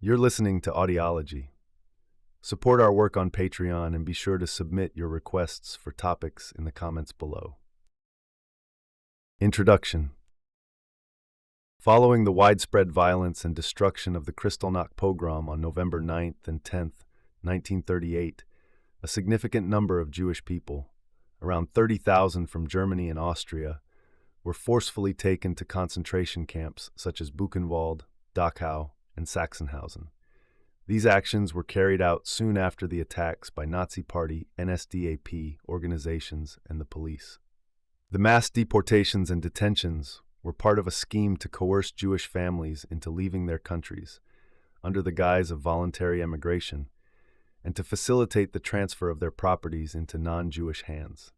You're listening to Audiology. Support our work on Patreon and be sure to submit your requests for topics in the comments below. Introduction. Following the widespread violence and destruction of the Kristallnacht pogrom on November 9th and 10th, 1938, a significant number of Jewish people, around 30,000 from Germany and Austria, were forcefully taken to concentration camps such as Buchenwald, Dachau, and Sachsenhausen. These actions were carried out soon after the attacks by Nazi Party, NSDAP organizations, and the police. The mass deportations and detentions were part of a scheme to coerce Jewish families into leaving their countries under the guise of voluntary emigration and to facilitate the transfer of their properties into non-Jewish hands.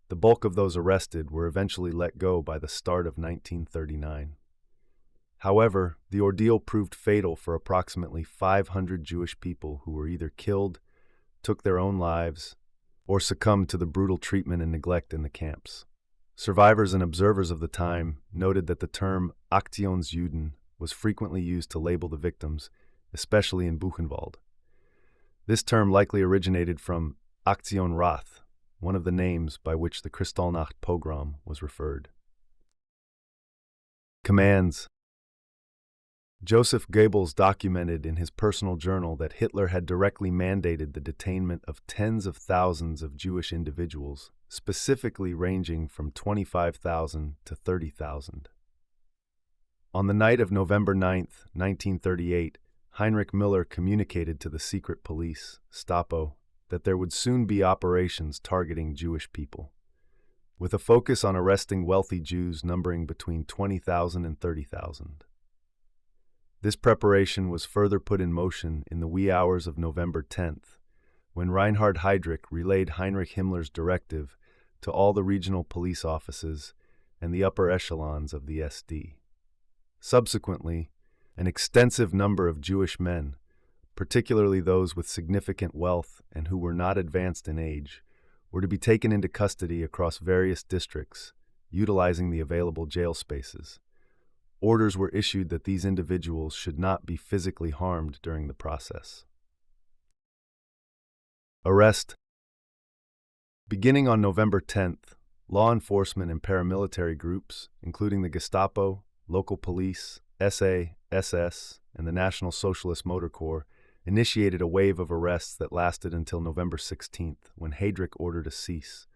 The bulk of those arrested were eventually let go by the start of 1939. However, the ordeal proved fatal for approximately 500 Jewish people who were either killed, took their own lives, or succumbed to the brutal treatment and neglect in the camps. Survivors and observers of the time noted that the term Aktionsjuden was frequently used to label the victims, especially in Buchenwald. This term likely originated from Aktion Rath, one of the names by which the Kristallnacht pogrom was referred. Commands. Joseph Goebbels documented in his personal journal that Hitler had directly mandated the detainment of tens of thousands of Jewish individuals, specifically ranging from 25,000 to 30,000. On the night of November 9, 1938, Heinrich Müller communicated to the secret police, Stapo, that there would soon be operations targeting Jewish people, with a focus on arresting wealthy Jews numbering between 20,000 and 30,000. This preparation was further put in motion in the wee hours of November 10th, when Reinhard Heydrich relayed Heinrich Himmler's directive to all the regional police offices and the upper echelons of the SD. Subsequently, an extensive number of Jewish men, particularly those with significant wealth and who were not advanced in age, were to be taken into custody across various districts, utilizing the available jail spaces. Orders were issued that these individuals should not be physically harmed during the process. Arrest. Beginning on November 10th, law enforcement and paramilitary groups, including the Gestapo, local police, SA, SS, and the National Socialist Motor Corps, initiated a wave of arrests that lasted until November 16th, when Heydrich ordered a cease.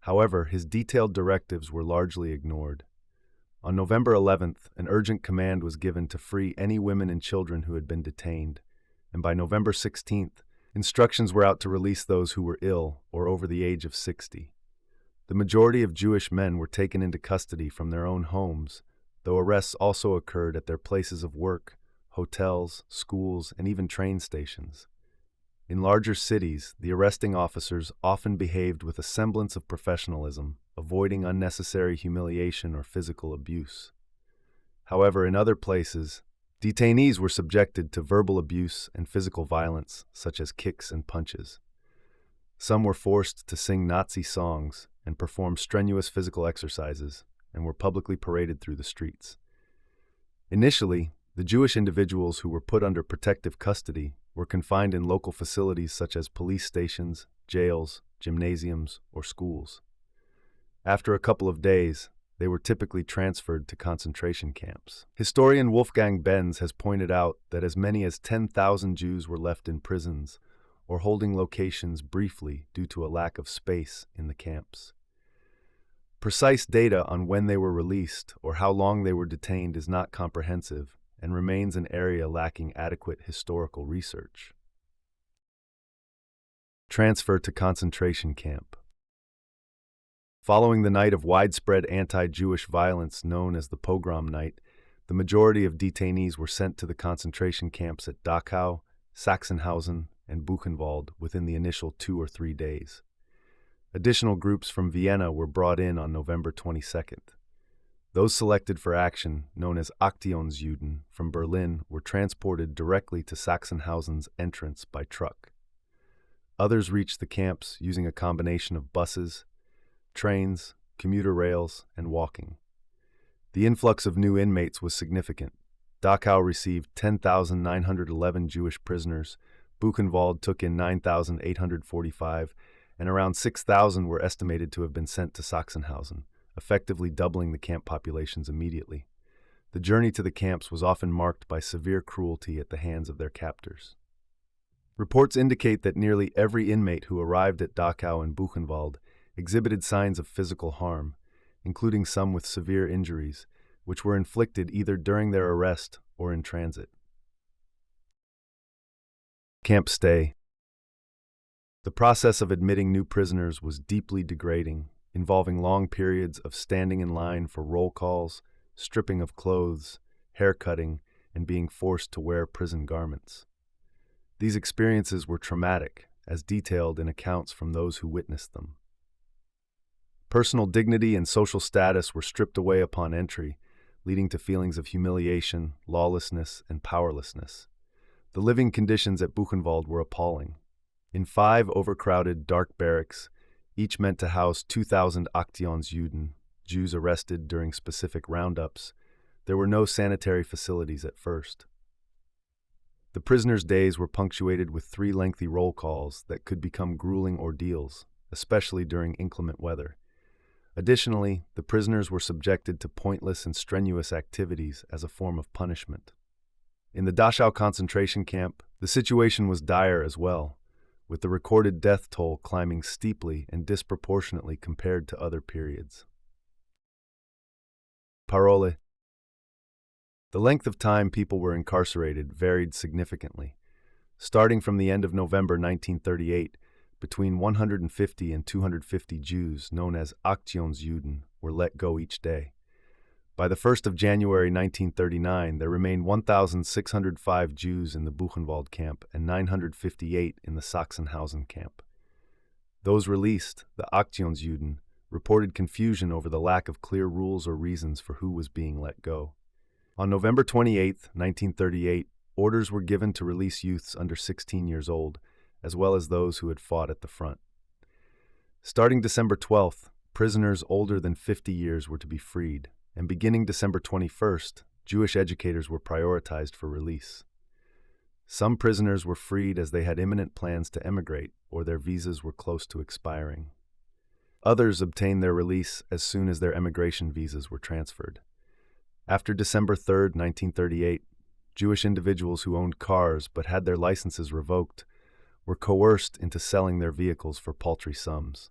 However, his detailed directives were largely ignored. On November 11th, an urgent command was given to free any women and children who had been detained, and by November 16th, instructions were out to release those who were ill or over the age of 60. The majority of Jewish men were taken into custody from their own homes, though arrests also occurred at their places of work, hotels, schools, and even train stations. In larger cities, the arresting officers often behaved with a semblance of professionalism, avoiding unnecessary humiliation or physical abuse. However, in other places, detainees were subjected to verbal abuse and physical violence, such as kicks and punches. Some were forced to sing Nazi songs and perform strenuous physical exercises, and were publicly paraded through the streets. Initially, the Jewish individuals who were put under protective custody were confined in local facilities such as police stations, jails, gymnasiums, or schools. After a couple of days, they were typically transferred to concentration camps. Historian Wolfgang Benz has pointed out that as many as 10,000 Jews were left in prisons or holding locations briefly due to a lack of space in the camps. Precise data on when they were released or how long they were detained is not comprehensive and remains an area lacking adequate historical research. Transfer to concentration camp. Following the night of widespread anti-Jewish violence known as the Pogrom Night, the majority of detainees were sent to the concentration camps at Dachau, Sachsenhausen, and Buchenwald within the initial 2 or 3 days. Additional groups from Vienna were brought in on November 22nd. Those selected for action, known as Aktionsjuden, from Berlin were transported directly to Sachsenhausen's entrance by truck. Others reached the camps using a combination of buses, trains, commuter rails, and walking. The influx of new inmates was significant. Dachau received 10,911 Jewish prisoners, Buchenwald took in 9,845, and around 6,000 were estimated to have been sent to Sachsenhausen, effectively doubling the camp populations immediately. The journey to the camps was often marked by severe cruelty at the hands of their captors. Reports indicate that nearly every inmate who arrived at Dachau and Buchenwald exhibited signs of physical harm, including some with severe injuries, which were inflicted either during their arrest or in transit. Camp stay. The process of admitting new prisoners was deeply degrading, involving long periods of standing in line for roll calls, stripping of clothes, haircutting, and being forced to wear prison garments. These experiences were traumatic, as detailed in accounts from those who witnessed them. Personal dignity and social status were stripped away upon entry, leading to feelings of humiliation, lawlessness, and powerlessness. The living conditions at Buchenwald were appalling. In 5 overcrowded, dark barracks, each meant to house 2,000 Aktionsjuden, Jews arrested during specific roundups, there were no sanitary facilities at first. The prisoners' days were punctuated with 3 lengthy roll calls that could become grueling ordeals, especially during inclement weather. Additionally, the prisoners were subjected to pointless and strenuous activities as a form of punishment. In the Dachau concentration camp, the situation was dire as well, with the recorded death toll climbing steeply and disproportionately compared to other periods. Parole. The length of time people were incarcerated varied significantly. Starting from the end of November 1938, between 150 and 250 Jews, known as Aktionsjuden, were let go each day. By the 1st of January 1939, there remained 1,605 Jews in the Buchenwald camp and 958 in the Sachsenhausen camp. Those released, the Aktionsjuden, reported confusion over the lack of clear rules or reasons for who was being let go. On November 28, 1938, orders were given to release youths under 16 years old, as well as those who had fought at the front. Starting December 12th, prisoners older than 50 years were to be freed, and beginning December 21st, Jewish educators were prioritized for release. Some prisoners were freed as they had imminent plans to emigrate or their visas were close to expiring. Others obtained their release as soon as their emigration visas were transferred. After December 3, 1938, Jewish individuals who owned cars but had their licenses revoked were coerced into selling their vehicles for paltry sums.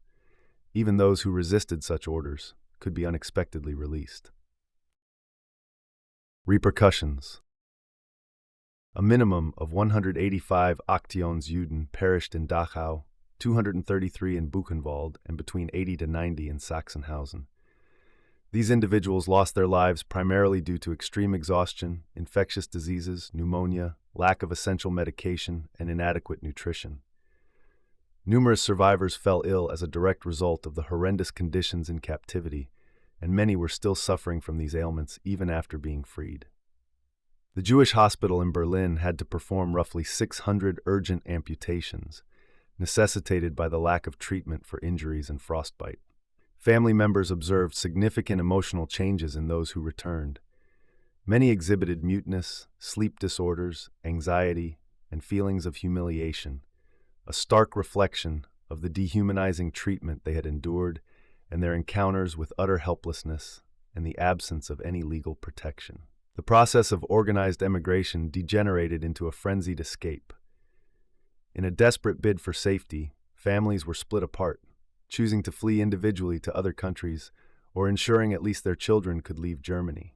Even those who resisted such orders could be unexpectedly released. Repercussions. A minimum of 185 Aktionsjuden perished in Dachau, 233 in Buchenwald, and between 80 to 90 in Sachsenhausen. These individuals lost their lives primarily due to extreme exhaustion, infectious diseases, pneumonia, lack of essential medication, and inadequate nutrition. Numerous survivors fell ill as a direct result of the horrendous conditions in captivity, and many were still suffering from these ailments even after being freed. The Jewish hospital in Berlin had to perform roughly 600 urgent amputations, necessitated by the lack of treatment for injuries and frostbite. Family members observed significant emotional changes in those who returned. Many exhibited muteness, sleep disorders, anxiety, and feelings of humiliation, a stark reflection of the dehumanizing treatment they had endured and their encounters with utter helplessness and the absence of any legal protection. The process of organized emigration degenerated into a frenzied escape. In a desperate bid for safety, families were split apart, choosing to flee individually to other countries or ensuring at least their children could leave Germany.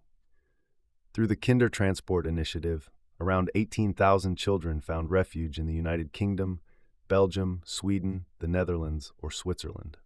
Through the Kindertransport initiative, around 18,000 children found refuge in the United Kingdom, Belgium, Sweden, the Netherlands, or Switzerland.